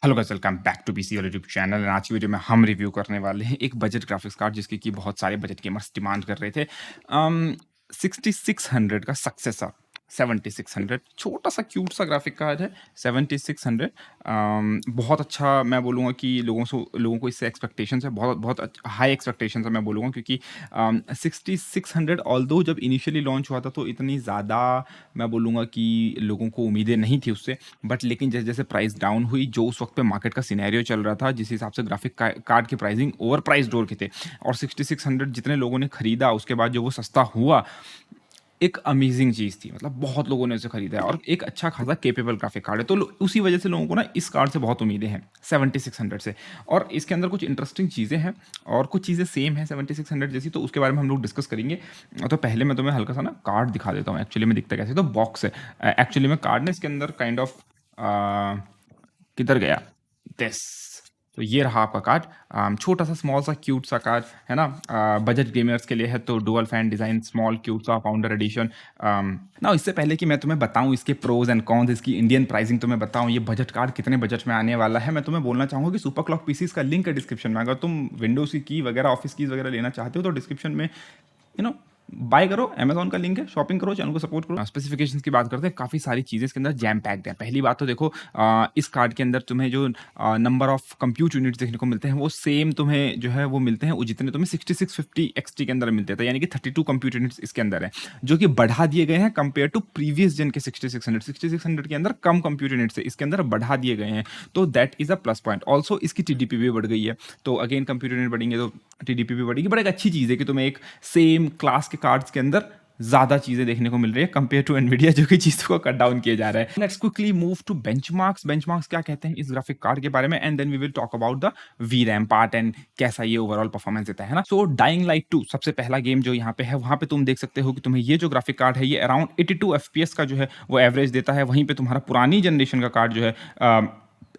Hello guys, welcome back to PC वाला YouTube channel. And आज की वीडियो में हम रिव्यू करने वाले हैं एक बजट ग्राफिक्स कार्ड जिसकी कि बहुत सारे बजट गेमर्स डिमांड कर रहे थे। 6600 का सक्सेसर 7600, छोटा सा क्यूट सा ग्राफिक कार्ड है। 7600 बहुत अच्छा मैं बोलूँगा कि लोगों को इससे एक्सपेक्टेशंस है, बहुत बहुत हाई एक्सपेक्टेशंस है मैं बोलूँगा, क्योंकि 6600 ऑल्दो जब इनिशियली लॉन्च हुआ था तो इतनी ज़्यादा मैं बोलूँगा कि लोगों को उम्मीदें नहीं थी उससे। बट लेकिन जैसे जैसे प्राइस डाउन हुई, जो उस वक्त पे मार्केट का सिनेरियो चल रहा था, जिस हिसाब से ग्राफिक कार्ड की प्राइसिंग ओवर प्राइस डोर के थे, और 6600 जितने लोगों ने खरीदा उसके बाद जो वो सस्ता हुआ, एक अमेजिंग चीज़ थी। मतलब बहुत लोगों ने उसे खरीदा है और एक अच्छा खासा केपेबल ग्राफिक कार्ड है, तो उसी वजह से लोगों को ना इस कार्ड से बहुत उम्मीदें हैं 7600 से। और इसके अंदर कुछ इंटरेस्टिंग चीज़ें हैं और कुछ चीज़ें सेम हैं 7600 जैसी, तो उसके बारे में हम लोग डिस्कस करेंगे। तो पहले मैं तुम्हें हल्का सा ना कार्ड दिखा देता हूँ एक्चुअली में दिखता कैसे। तो बॉक्स है एक्चुअली में कार्ड, ने इसके अंदर काइंड ऑफ किधर गया दिस। तो ये रहा आपका कार्ड, छोटा सा स्मॉल सा क्यूट सा कार्ड है ना। बजट गेमर्स के लिए है, तो dual fan design, small cute सा फाउंडर एडिशन। ना इससे पहले कि मैं तुम्हें बताऊं इसके प्रोज एंड कॉन्स, इसकी इंडियन प्राइसिंग तुम्हें बताऊं, ये बजट कार्ड कितने बजट में आने वाला है, मैं तुम्हें बोलना चाहूँगा कि सुपर क्लॉक पीसीज का लिंक है डिस्क्रिप्शन में। अगर तुम विंडोज़ की वगैरह, ऑफिस कीज वगैरह लेना चाहते हो तो डिस्क्रिप्शन में बाय करो, अमेजॉन का लिंक है, शॉपिंग करो, चैनल को सपोर्ट करो। स्पेसिफिकेशंस की बात करते हैं, काफ़ी सारी चीज़ें इसके अंदर जैम पैक्ड है। पहली बात तो देखो, इस कार्ड के अंदर तुम्हें जो नंबर ऑफ कंप्यूट यूनिट्स देखने को मिलते हैं वो सेम तुम्हें जो है वो मिलते हैं वो जितने तुम्हें 6650 XT के अंदर मिलते थे, यानी कि 32 कंप्यूट यूनिट्स इसके अंदर है, जो कि बढ़ा दिए गए हैं कंपेयर टू प्रीवियस जेन के 6600 के अंदर कम कंप्यूट यूनिट्स है, इसके अंदर बढ़ा दिए गए हैं, तो that is a plus point. Also इसकी TDP भी बढ़ गई है, तो अगेन कंप्यूटर यूनिट बढ़ेंगे तो TDP भी बढ़ेगी। बट एक अच्छी चीज़ है कि तुम्हें एक सेम क्लास के कार्ड्स के अंदर ज़्यादा चीज़ें देखने को मिल रही है कंपेयर टू एनवीडिया, जो कि चीज़ को कट डाउन किया जा रहा है। Let's quickly move to benchmarks. Benchmarks क्या कहते हैं इस ग्राफिक कार्ड के बारे में, and then we will talk about the VRAM part and कैसा ये ओवरऑल परफॉर्मेंस देता है ना। सो डाइंग लाइट 2 सबसे पहला गेम जो यहाँ पे है, वहाँ पे तुम देख सकते हो कि तुम्हें ये जो ग्राफिक कार्ड है ये अराउंड 82 FPS का जो है वो एवरेज देता है। वहीं पे तुम्हारा पुरानी जनरेशन का कार्ड जो है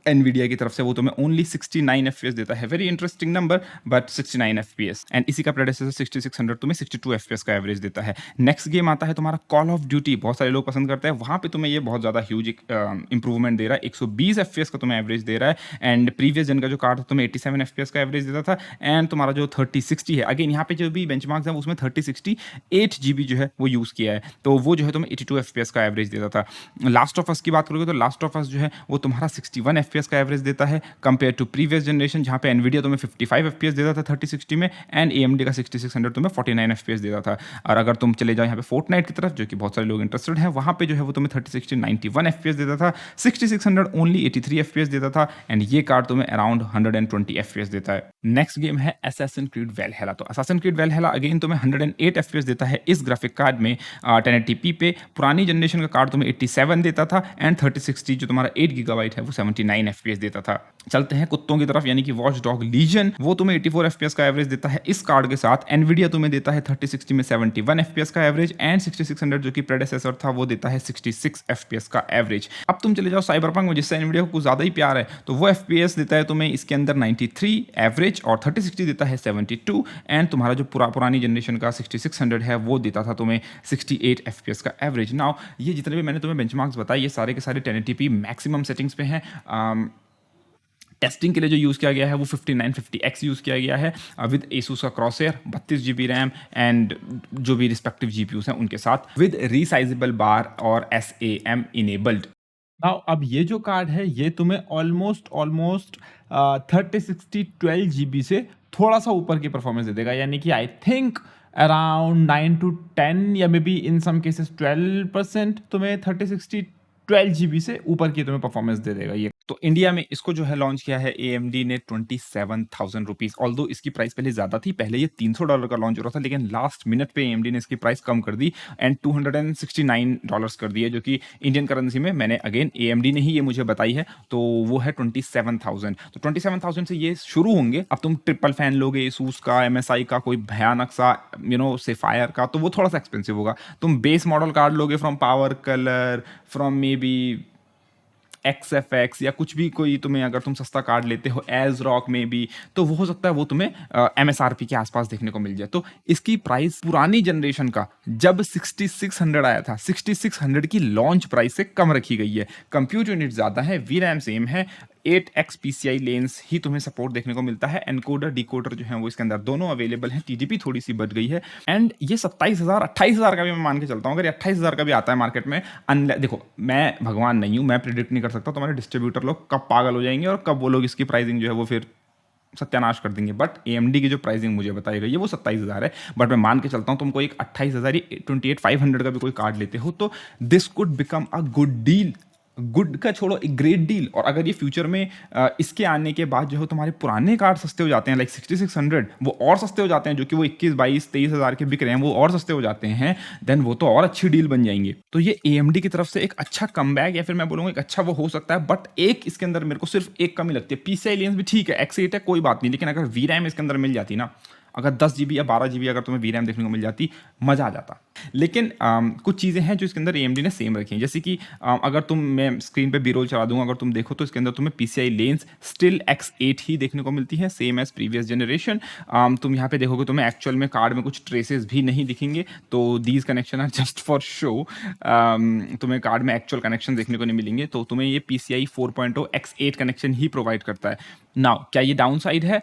एनवीडिया की तरफ से, वो तुम्हें ओनली 69 FPS देता है। Very interesting number, but 69 FPS। And इसी का प्रेडेसेसर 6600 तुम्हें 62 FPS का एवरेज देता है। नेक्स्ट गेम आता है तुम्हारा कॉल ऑफ ड्यूटी, बहुत सारे लोग पसंद करते हैं। वहाँ पे तुम्हें ये बहुत ज़्यादा ह्यूज इंप्रूवमेंट दे रहा है, 120 FPS का तुम्हें एवरेज दे रहा है। एंड प्रीवियस जन का जो कार्ड था तुम्हें 87 FPS का एवरेज देता था। एंड तुम्हारा जो 3060 है, अगेन यहाँ पे जो भी बेंचमार्क्स है उसमें 3060 8GB जो है वो यूज़ किया है, तो वो जो है तुम्हें 82 FPS का एवरेज देता था। लास्ट ऑफ अस की बात करोगे तो लास्ट ऑफ अस जो है वो तुम्हारा 61 FPS का एवरेज देता है कंपेयर टू प्रीवियस जनरेशन, जहां पे एनवीडिया तुम्हें 55 FPS देता था 3060 में, एंड AMD का 6600 तुम्हें 49 FPS देता था। और अगर तुम चले जाओ यहाँ पे फोर्टनाइट की तरफ, जो कि बहुत सारे लोग इंटरेस्टेड हैं, वहां पे जो है वो तुम्हें 3060 91 FPS देता था, 6600 ओनली 83 FPS देता था, एंड ये कार्ड तुम्हें अराउंड 120 FPS देता है। नेक्स्ट गेम है असैसिन क्रीड वैलहैला। तो असैसिन क्रीड वैलहैला अगेन तुम्हें 108 FPS देता है इस ग्राफिक कार्ड में 1080p पे। पुरानी जनरेशन का कार्ड तुम्हें 87 देता था, एंड 3060 जो तुम्हारा 8 GB है वो 79 FPS देता था। चलते हैं कुत्तों की तरफ, यानी कि वॉच डॉग लीजन, वो तुम्हें 84 FPS का एवरेज देता है इस कार्ड के साथ। एनवीडिया तुम्हें देता है 3060 में 71 FPS का एवरेज, एंड 6600 जो कि प्रेडेसेसर था वो देता है 66 FPS का एवरेज। अब तुम चले जाओ साइबरपंक में, जिससे एनवीडिया को कुछ ज़्यादा ही प्यार है, तो वो FPS देता है तुम्हें इसके अंदर 93 एवरेज, और 3060 देता है 72, एंड तुम्हारा जो पुरानी जनरेशन का 6600 है वो देता था तुम्हें 68 FPS का एवरेज। नाउ ये जितने भी मैंने तुम्हें बेंचमार्क्स बताए, ये सारे के सारे 1080p मैक्सिमम सेटिंग्स पे हैं। टेस्टिंग के लिए जो यूज़ किया गया है वो 5950X यूज़ किया गया है विद एसूस का क्रॉसहेयर, 32GB रैम, एंड जो भी रिस्पेक्टिव GPUs हैं उनके साथ, विद रीसाइजेबल बार और SAM इनेबल्ड। नाउ अब ये जो कार्ड है ये तुम्हें ऑलमोस्ट 3060 12GB से थोड़ा सा ऊपर की परफॉर्मेंस दे देगा, यानी कि आई थिंक अराउंड 9 to 10 या may be in some cases 12% तुम्हें 3060 12GB से ऊपर की तुम्हें परफॉर्मेंस दे देगा ये। तो इंडिया में इसको जो है लॉन्च किया है AMD ने 27,000 रुपीज़। ऑल्दो इसकी प्राइस पहले ज़्यादा थी, पहले ये $300 का लॉन्च हो रहा था, लेकिन लास्ट मिनट पे AMD ने इसकी प्राइस कम कर दी एंड $269 कर दिए, जो कि इंडियन करेंसी में, मैंने अगेन AMD ने ही ये मुझे बताई है, तो वो है 27,000। तो 27,000 से ये शुरू होंगे। अब तुम ट्रिपल फैन लोगे Asus का, MSI का, कोई भयानक सा सेफायर का, तो वो थोड़ा सा एक्सपेंसिव होगा। तुम बेस मॉडल कार्ड लोगे from power colour, from may be XFX या कुछ भी, कोई तुम्हें अगर तुम सस्ता कार्ड लेते हो एज रॉक में भी, तो वो हो सकता है वो तुम्हें MSRP के आसपास देखने को मिल जाए। तो इसकी प्राइस पुरानी जनरेशन का जब 6600 आया था, 6600 की लॉन्च प्राइस से कम रखी गई है। कंप्यूट यूनिट ज़्यादा है, VRAM सेम है, 8x PCI लेंस ही तुम्हें सपोर्ट देखने को मिलता है। एनकोडर डिकोडर जो है वो इसके अंदर दोनों अवेलेबल हैं। TDP थोड़ी सी बढ़ गई है एंड ये 27,000 28,000 का भी मैं मान के चलता हूँ। अगर 28,000 का भी आता है मार्केट में, देखो मैं भगवान नहीं हूँ, मैं प्रिडिक्ट नहीं कर सकता तुम्हारे डिस्ट्रीब्यूटर लोग कब पागल हो जाएंगे और कब वो लोग इसकी प्राइसिंग जो है वो फिर सत्यानाश कर देंगे। बट AMD की जो प्राइसिंग मुझे बताई गई है वो 27,000 है। बट मैं मान के चलता हूँ तुमको एक 28,000 या 28,500 का भी कोई कार्ड लेते हो तो this could become a good deal. Good का छोड़ो, एक ग्रेट डील। और अगर ये फ्यूचर में इसके आने के बाद जो है तुम्हारे पुराने कार्ड सस्ते हो जाते हैं लाइक 6600, वो और सस्ते हो जाते हैं, जो कि वो 21, 22, 23,000 के बिक रहे हैं, वो और सस्ते हो जाते हैं, देन वो तो और अच्छी डील बन जाएंगे। तो ये AMD की तरफ से एक अच्छा कमबैक या फिर मैं बोलूँगा एक अच्छा वो हो सकता है। बट एक इसके अंदर मेरे को सिर्फ एक कमी लगती है। PCI लेंस भी ठीक है, X8 है, कोई बात नहीं, लेकिन अगर VRAM इसके अंदर मिल जाती ना, अगर 10 GB या 12 GB अगर तुम्हें VRAM देखने को मिल जाती, मज़ा आ जाता। लेकिन कुछ चीज़ें हैं जो इसके अंदर AMD ने सेम रखी हैं, जैसे कि अगर मैं स्क्रीन पे B-roll चला दूंगा, अगर तुम देखो तो इसके अंदर तुम्हें PCI लेंस स्टिल X8 ही देखने को मिलती है, सेम एज प्रीवियस जनरेशन। तुम यहाँ पे देखोगे तुम्हें एक्चुअल में कार्ड में कुछ ट्रेसेस भी नहीं दिखेंगे, तो these connection are just for show. तुम्हें कार्ड में एक्चुअल कनेक्शन देखने को नहीं मिलेंगे, तो तुम्हें ये PCI 4.0 X8 कनेक्शन ही प्रोवाइड करता है। नाउ क्या ये डाउन साइड है?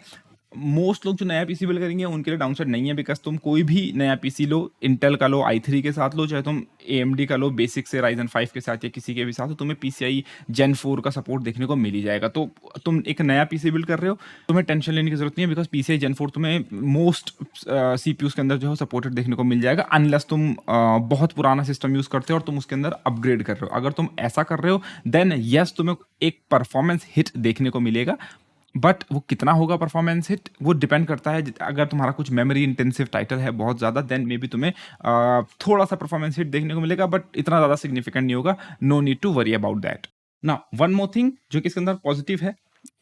मोस्ट लोग जो नया पीसी बिल्ड करेंगे उनके लिए डाउनसाइड नहीं है, बिकॉज तुम कोई भी नया पीसी लो, इंटेल का लो, i3 के साथ लो, चाहे तुम AMD का लो बेसिक से Ryzen 5 के साथ या किसी के भी साथ, तो तुम्हें PCI Gen 4 का सपोर्ट देखने को मिल ही जाएगा। तो तुम एक नया पीसी बिल्ड कर रहे हो, तुम्हें टेंशन लेने की जरूरत नहीं है, बिकॉज PCI Gen 4 तुम्हें मोस्ट CPUs के अंदर जो है सपोर्टेड देखने को मिल जाएगा, अनलेस तुम बहुत पुराना सिस्टम यूज करते हो और तुम उसके अंदर अपग्रेड कर रहे हो। अगर तुम ऐसा कर रहे हो देन यस, तुम्हें एक परफॉर्मेंस हिट देखने को मिलेगा। बट वो कितना होगा परफॉर्मेंस हिट, वो डिपेंड करता है। अगर तुम्हारा कुछ मेमोरी इंटेंसिव टाइटल है बहुत ज़्यादा, देन मे बी तुम्हें थोड़ा सा परफॉर्मेंस हिट देखने को मिलेगा, बट इतना ज़्यादा सिग्निफिकेंट नहीं होगा। No need to worry about that. ना वन मोर थिंग जो कि इसके अंदर पॉजिटिव है,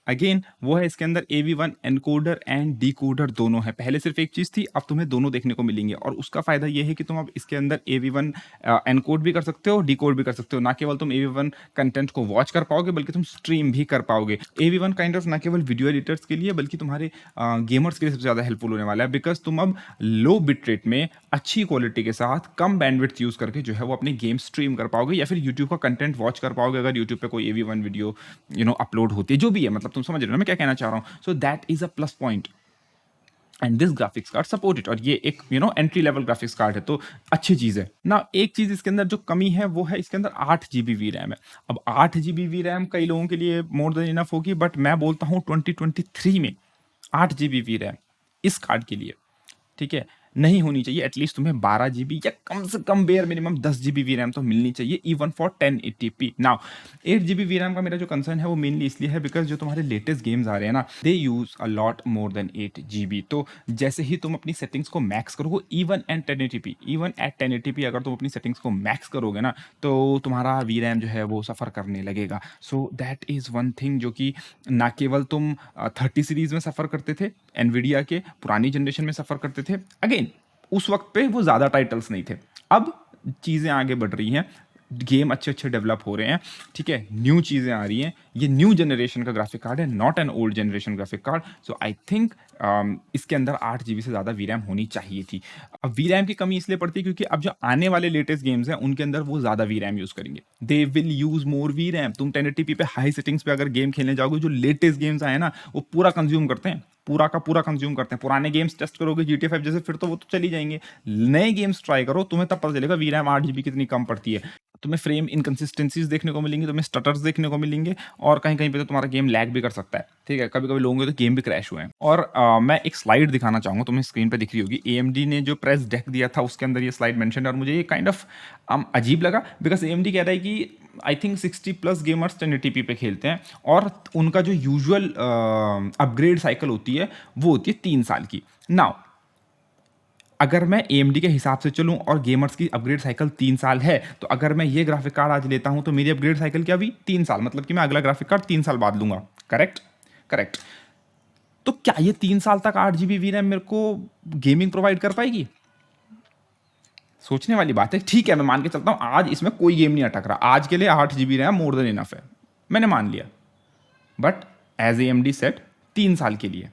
अगेन वो है इसके अंदर AV1 एनकोडर एंड डिकोडर दोनों है। पहले सिर्फ एक चीज़ थी, अब तुम्हें दोनों देखने को मिलेंगे, और उसका फायदा ये है कि तुम अब इसके अंदर AV1 एनकोड भी कर सकते हो, डिकोड भी कर सकते हो। ना केवल तुम AV1 कंटेंट को वॉच कर पाओगे, बल्कि तुम स्ट्रीम भी कर पाओगे। AV1 काइंड ऑफ ना केवल वीडियो एडिटर्स के लिए बल्कि तुम्हारे गेमर्स के लिए सबसे ज़्यादा हेल्पफुल होने वाला है, बिकॉज तुम अब लो बिट रेट में अच्छी क्वालिटी के साथ कम बैंडविड्थ यूज़ करके जो है वो अपने गेम स्ट्रीम कर पाओगे, या फिर यूट्यूब का कंटेंट वॉच कर पाओगे अगर यूट्यूब पे कोई AV1 वीडियो अपलोड होती है, जो भी है, मतलब तुम समझ रहे हो ना मैं क्या कहना चाह रहा हूँ। So that is a plus point and this graphics card support it. और ये एक एंट्री लेवल ग्राफिक्स कार्ड है, तो अच्छी चीज़ है ना। एक चीज़ इसके अंदर जो कमी है वो है इसके अंदर 8 GB VRAM है। अब 8 GB VRAM कई लोगों के लिए मोर देन इनफ होगी, बट मैं बोलता हूँ 2023 में 8 GB VRAM इस कार्ड के लिए, ठीक है, नहीं होनी चाहिए। एटलीस्ट तुम्हें 12 GB या कम से कम बेयर मिनिमम 10 GB VRAM तो मिलनी चाहिए, even for 1080p। Now 8 GB VRAM का मेरा जो कंसर्न है वो मेनली इसलिए है बिकॉज जो तुम्हारे लेटेस्ट गेम्स आ रहे हैं ना, they use a lot more than 8 GB। तो जैसे ही तुम अपनी सेटिंग्स को मैक्स करोगे, इवन एट 1080p अगर तुम अपनी सेटिंग्स को मैक्स करोगे ना, तो तुम्हारा VRAM जो है वो सफ़र करने लगेगा। So that is one thing जो कि ना केवल तुम 30 सीरीज़ में सफ़र करते थे, एनवीडिया के पुरानी जनरेशन में सफ़र करते थे। अगेन उस वक्त पे वो ज़्यादा टाइटल्स नहीं थे, अब चीज़ें आगे बढ़ रही हैं, गेम अच्छे अच्छे डेवलप हो रहे हैं, ठीक है, न्यू चीज़ें आ रही हैं। ये न्यू जनरेशन का ग्राफिक कार्ड है, not an old generation graphic card. So I think इसके अंदर 8 GB से ज़्यादा VRAM होनी चाहिए थी। अब VRAM की कमी इसलिए पड़ती है क्योंकि अब जो आने वाले लेटेस्ट गेम्स हैं उनके अंदर वो ज़्यादा VRAM यूज़ करेंगे, they will use more VRAM। तुम 1080p पे हाई सेटिंग्स पे अगर गेम खेलने जाओगे, जो लेटेस्ट गेम्स आए ना वो पूरा कंज्यूम करते हैं, पूरा का पूरा कंज्यूम करते हैं। पुराने गेम्स टेस्ट करोगे GTA 5 जैसे, फिर तो वो तो चली जाएंगे। नए गेम्स ट्राई करो, तुम्हें तब पता चलेगा VRAM 8 GB कितनी कम पड़ती है। तुम्हें फ्रेम इनकंसिस्टेंसीज देखने को मिलेंगी, तुम्हें स्टटर्स देखने को मिलेंगे, और कहीं कहीं पे तो तुम्हारा गेम लैग भी कर सकता है, ठीक है, कभी कभी लोगों के तो गेम भी क्रैश हुए हैं। और मैं एक स्लाइड दिखाना चाहूँगा, तुम्हें स्क्रीन पे दिख रही होगी, AMD ने जो प्रेस डेक दिया था उसके अंदर ये स्लाइड मेंशन है, और मुझे ये काइंड ऑफ अजीब लगा, बिकॉज AMD कह रहा है कि आई थिंक 60+ गेमर्स 1080p पे खेलते हैं, और उनका जो यूजुअल अपग्रेड साइकिल होती है वो होती है 3 साल की। नाउ अगर मैं AMD के हिसाब से चलूं और गेमर्स की अपग्रेड साइकिल 3 साल है, तो अगर मैं ये ग्राफिक कार्ड आज लेता हूं तो मेरी अपग्रेड साइकिल क्या हुई? 3 साल, मतलब कि मैं अगला ग्राफिक कार्ड 3 साल बाद लूंगा। Correct correct. तो क्या ये 3 साल तक 8 GB VRAM मेरे को गेमिंग प्रोवाइड कर पाएगी? सोचने वाली बात है। ठीक है, मैं मान के चलता हूं आज इसमें कोई गेम नहीं अटक रहा, आज के लिए 8 GB RAM more than enough है, मैंने मान लिया। बट एज AMD सेट 3 साल के लिए,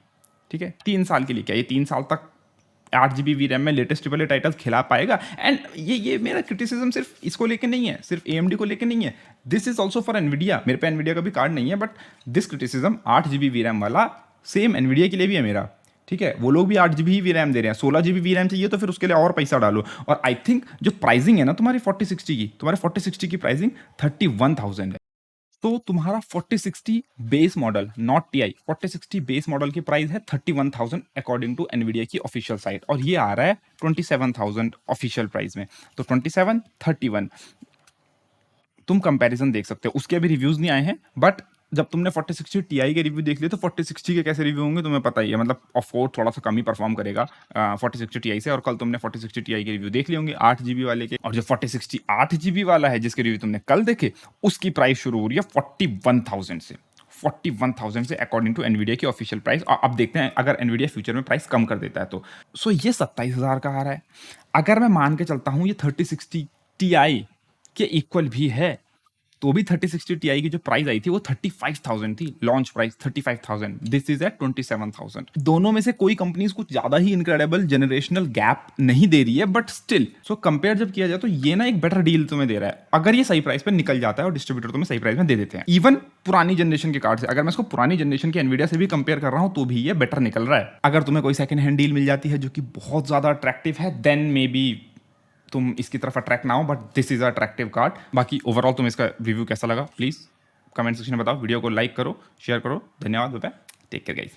ठीक है, 3 साल के लिए, क्या ये 3 साल तक 8 GB वी रैम में लेटेस्ट ट्रिपल ए टाइटल्स खिला पाएगा? एंड ये मेरा क्रिटिसिज्म सिर्फ इसको लेके नहीं है, सिर्फ AMD को लेके नहीं है, this is also for Nvidia. मेरे पे एनवीडिया का भी कार्ड नहीं है, but this criticism 8 GB V RAM वाला सेम एनवीडिया के लिए भी है मेरा। ठीक है, वो लोग भी 8 GB वी रैम दे रहे हैं, 16 GB वी रैम चाहिए तो फिर उसके लिए और पैसा डालो। और आई थिंक जो प्राइसिंग है ना तुम्हारी 4060 की, तुम्हारे 4060 की प्राइसिंग 31,000 है। तो तुम्हारा 4060 base model, not TI, 4060 base model की प्राइस है 31,000 अकॉर्डिंग टू एनवीडिया की ऑफिशियल साइट, और ये आ रहा है 27,000 ऑफिशियल प्राइस में। तो 27, 31 तुम कंपैरिजन देख सकते हो। उसके अभी रिव्यूज नहीं आए हैं, बट जब तुमने 4060 Ti के रिव्यू देख लिए तो 4060 के कैसे रिव्यू होंगे तुम्हें पता ही है। मतलब ऑफ कोर्स थोड़ा सा कम ही परफॉर्म करेगा 4060 Ti से। और कल तुमने 4060 Ti के रिव्यू देख लिए होंगे 8 GB वाले के, और जो 4060 8 GB वाला है जिसके रिव्यू तुमने कल देखे, उसकी प्राइस शुरू हो रही है 41,000 से। 41,000 से अकॉर्डिंग टू एनवीडिया की ऑफिशियल प्राइस। और अब देखते हैं अगर एनवीडिया फ्यूचर में प्राइस कम कर देता है तो। सो ये 27,000 का आ रहा है। अगर मैं मान के चलता हूँ ये 3060 Ti के इक्वल भी है, तो भी 3060 Ti की जो प्राइस आई थी वो 35,000 थी, launch price 35,000, this is at 27,000। दोनों में से कोई कंपनीज कुछ ज्यादा ही इनक्रेडिबल जनरेशनल गैप नहीं दे रही है, बट स्टिल सो कंपेयर जब किया जाए तो ये ना एक बेटर डील तुम्हें दे रहा है अगर ये सही प्राइस पे निकल जाता है और डिस्ट्रीब्यूटर तुम्हें सही प्राइस में दे देते हैं। इवन पुरानी जनरेशन के कार्ड से, अगर मैं इसको पुरानी जनरेशन के एनवीडिया से भी कंपेयर कर रहा हूं तो भी ये बेटर निकल रहा है। अगर तुम्हें कोई सेकंड हैंड डील मिल जाती है जो कि बहुत ज्यादा अट्रैक्टिव है, देन मे बी तुम इसकी तरफ अट्रैक्ट ना हो, but this is attractive card. बाकी ओवरऑल तुम्हें इसका रिव्यू कैसा लगा प्लीज कमेंट सेक्शन में बताओ। वीडियो को लाइक करो, शेयर करो। धन्यवाद, बाय, टेक केयर गाइस।